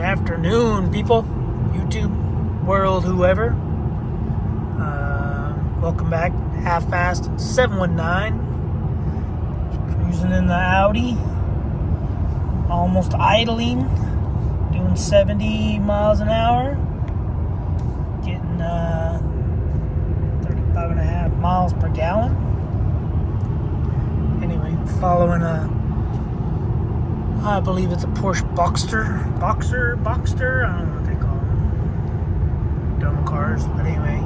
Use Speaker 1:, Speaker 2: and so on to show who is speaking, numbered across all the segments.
Speaker 1: afternoon, people, YouTube world, whoever. Welcome back. Half-Fast 719. Cruising in the Audi. Almost idling. Doing 70 miles an hour. Getting 35 and a half miles per gallon. Anyway, following I believe it's a Porsche Boxster. I don't know what they call them. Dumb cars. But anyway,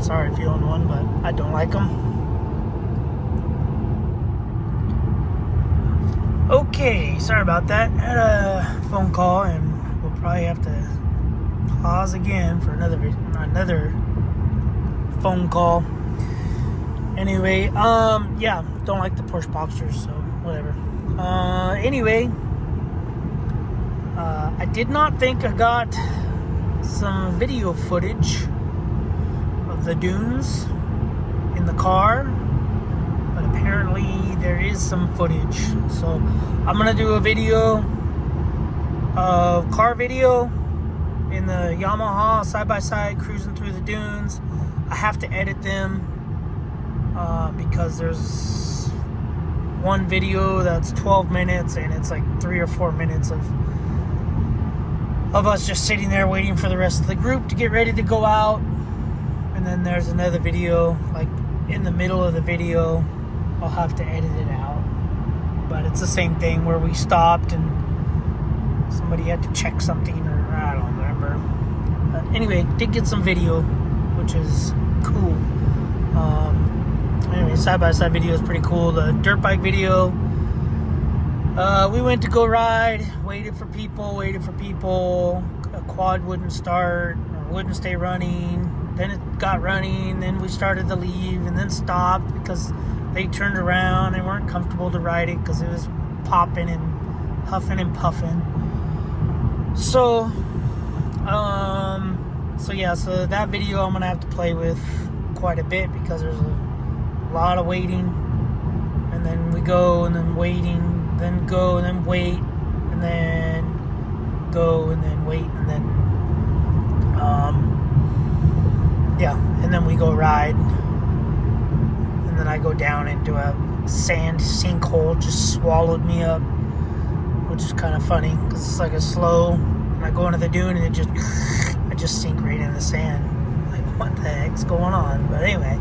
Speaker 1: sorry if you own one, but I don't like them. Okay, sorry about that. I had a phone call, and we'll probably have to pause again for another phone call. Anyway, yeah, don't like the Porsche Boxsters, so whatever. Anyway, I did not think I got some video footage of the dunes in the car, but apparently there is some footage. So I'm gonna do a video of car video in the Yamaha side-by-side cruising through the dunes. I have to edit them because there's one video that's 12 minutes and it's like 3 or 4 minutes of us just sitting there waiting for the rest of the group to get ready to go out. And then there's another video, like in the middle of the video, I'll have to edit it out. But it's the same thing where we stopped and somebody had to check something, or I don't remember. But anyway, did get some video, which is cool. Anyway, side-by-side video is pretty cool. The dirt bike video, we went to go ride, waited for people. A quad wouldn't start, or wouldn't stay running. Then it got running, then we started to leave, and then stopped because they turned around and weren't comfortable to ride it because it was popping and huffing and puffing. So so that video I'm gonna have to play with quite a bit because there's a lot of waiting, and then we go, and then waiting, then go, and then wait, and then go, and then wait, and then and then we go ride, and then I go down into a sand sinkhole, just swallowed me up, which is kind of funny because it's like a slow, and I go into the dune and I just sink right in the sand. Like, what the heck's going on? But anyway,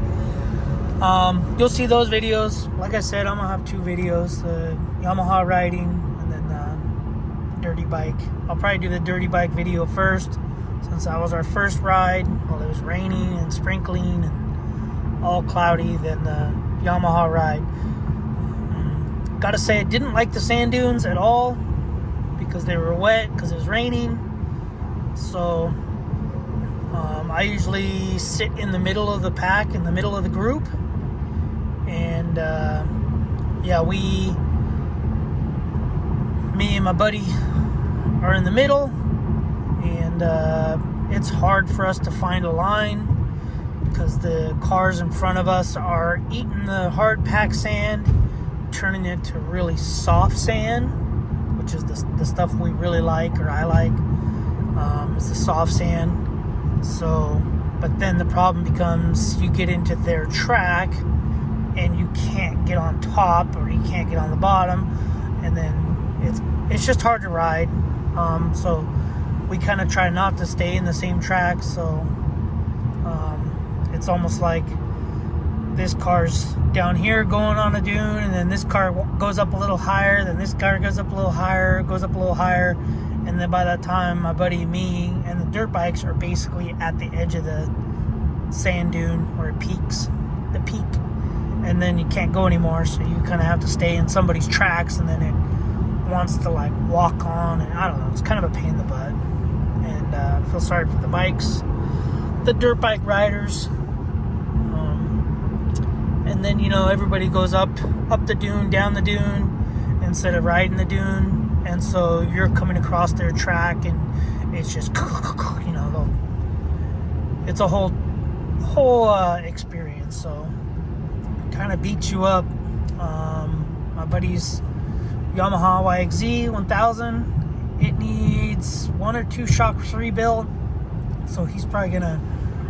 Speaker 1: you'll see those videos. Like I said, I'm gonna have 2 videos: the Yamaha riding and then the dirty bike. I'll probably do the dirty bike video first, since that was our first ride while it was raining and sprinkling and all cloudy. Then the Yamaha ride. Gotta say, I didn't like the sand dunes at all because they were wet because it was raining. So I usually sit in the middle of the pack, in the middle of the group, and me and my buddy are in the middle, and it's hard for us to find a line because the cars in front of us are eating the hard packed sand, turning it to really soft sand, which is the stuff we really like, or I like. It's the soft sand. So, but then the problem becomes you get into their track and you can't get on top, or you can't get on the bottom, and then it's just hard to ride. So we kind of try not to stay in the same track. So it's almost like this car's down here going on a dune, and then this car goes up a little higher, then this car goes up a little higher, goes up a little higher, and then by that time my buddy, me, and the dirt bikes are basically at the edge of the sand dune where it peaks, the peak, and then you can't go anymore, so you kind of have to stay in somebody's tracks, and then it wants to like walk on, and I don't know, it's kind of a pain in the butt. And I feel sorry for the bikes, the dirt bike riders. And then, everybody goes up the dune, down the dune, instead of riding the dune. And so you're coming across their track, and it's just, it's a whole experience. So it kind of beats you up. My buddy's Yamaha YXZ 1000 It needs 1 or 2 shocks rebuilt, so he's probably gonna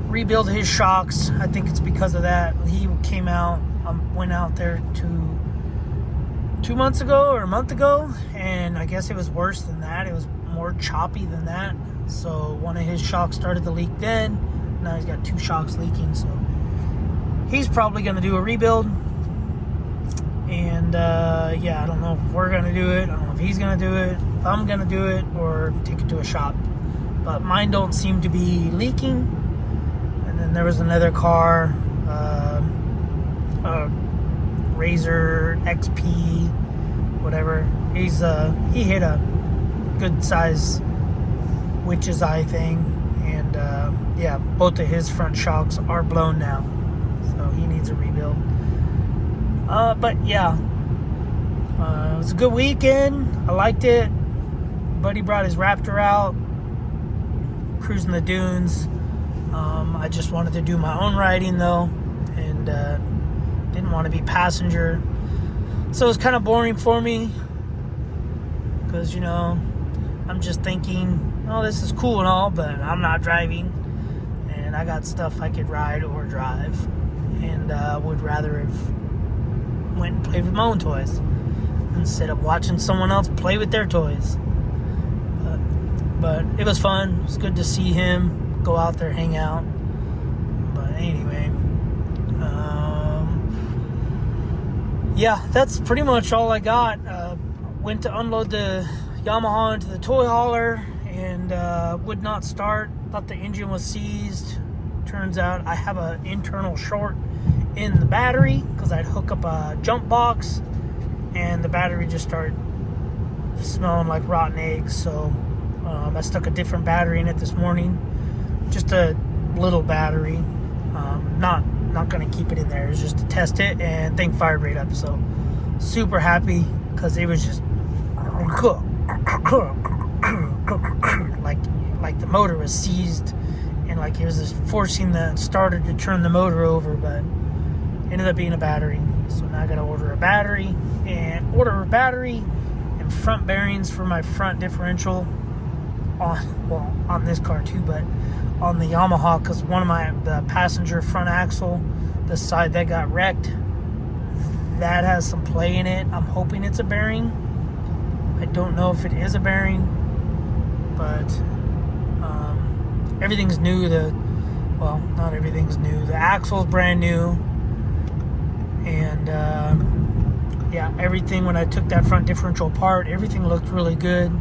Speaker 1: rebuild his shocks. I think it's because of that. He went out there 2 months ago or a month ago, and I guess it was worse than that. It was more choppy than that. So one of his shocks started to leak then. Now he's got 2 shocks leaking, so he's probably going to do a rebuild. And yeah, I don't know if we're going to do it. I don't know if he's going to do it, if I'm going to do it, or take it to a shop. But mine don't seem to be leaking. And then there was another car, Razor XP, whatever. He hit a good size witch's eye thing, and yeah, both of his front shocks are blown now, so he needs a rebuild. But yeah, it was a good weekend. I liked it. Buddy brought his Raptor out, cruising the dunes. I just wanted to do my own riding though, and didn't want to be passenger, so it was kind of boring for me, because I'm just thinking, oh, this is cool and all, but I'm not driving, and I got stuff I could ride or drive, and would rather have went and played with my own toys instead of watching someone else play with their toys. But it was fun. It was good to see him, go out there, hang out. But anyway, yeah, that's pretty much all I got. Went to unload the Yamaha into the toy hauler, and would not start. Thought the engine was seized. Turns out I have an internal short in the battery, because I'd hook up a jump box, and the battery just started smelling like rotten eggs. So I stuck a different battery in it this morning, just a little battery. Not going to keep it in there. It's just to test it, and thing fired right up. So super happy, because it was just like the motor was seized, and like it was just forcing the starter to turn the motor over, but ended up being a battery. So now I got to order a battery and front bearings for my front differential on this car too, but on the Yamaha, because the passenger front axle, the side that got wrecked, that has some play in it. I'm hoping it's a bearing. I don't know if it is a bearing, but everything's new. Well, not everything's new. The axle's brand new, and yeah, everything, when I took that front differential apart, everything looked really good,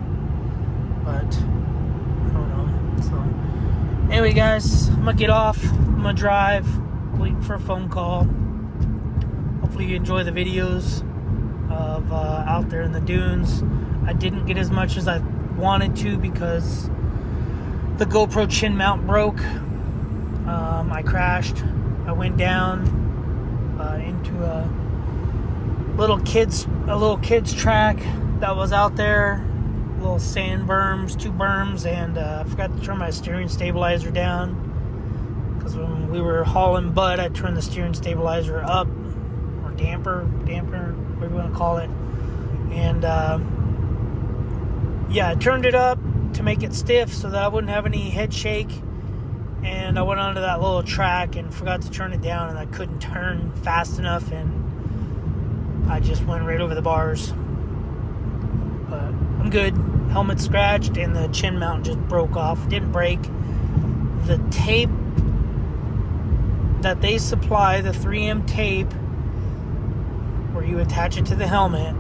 Speaker 1: but I don't know. So anyway, guys, I'm gonna get off. I'm gonna drive, waiting for a phone call. Hopefully you enjoy the videos of out there in the dunes. I didn't get as much as I wanted to, because the GoPro chin mount broke. I crashed. I went down into a little kids track that was out there. Little sand berms, 2 berms, and I forgot to turn my steering stabilizer down, because when we were hauling butt, I turned the steering stabilizer up, or damper, whatever you want to call it, and yeah, I turned it up to make it stiff so that I wouldn't have any head shake, and I went onto that little track and forgot to turn it down, and I couldn't turn fast enough, and I just went right over the bars. But I'm good. Helmet scratched, and the chin mount just broke off. Didn't break. The tape that they supply, the 3M tape, where you attach it to the helmet,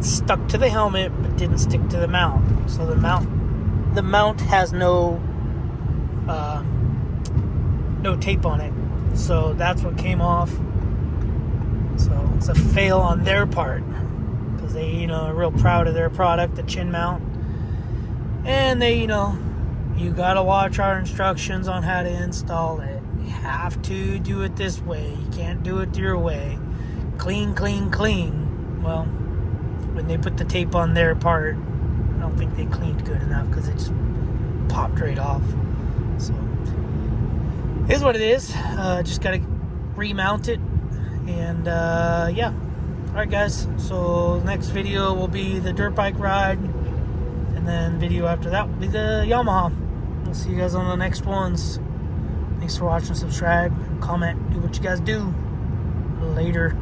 Speaker 1: stuck to the helmet but didn't stick to the mount. So the mount has no tape on it. So that's what came off. So it's a fail on their part, because they, are real proud of their product, the chin mount. And they, you gotta watch our instructions on how to install it. You have to do it this way. You can't do it your way. Clean. Well, when they put the tape on their part, I don't think they cleaned good enough, because it just popped right off. So it is what it is. Just gotta remount it, and yeah, Alright guys, so the next video will be the dirt bike ride, and then video after that will be the Yamaha. I'll see you guys on the next ones. Thanks for watching, subscribe, comment, do what you guys do. Later.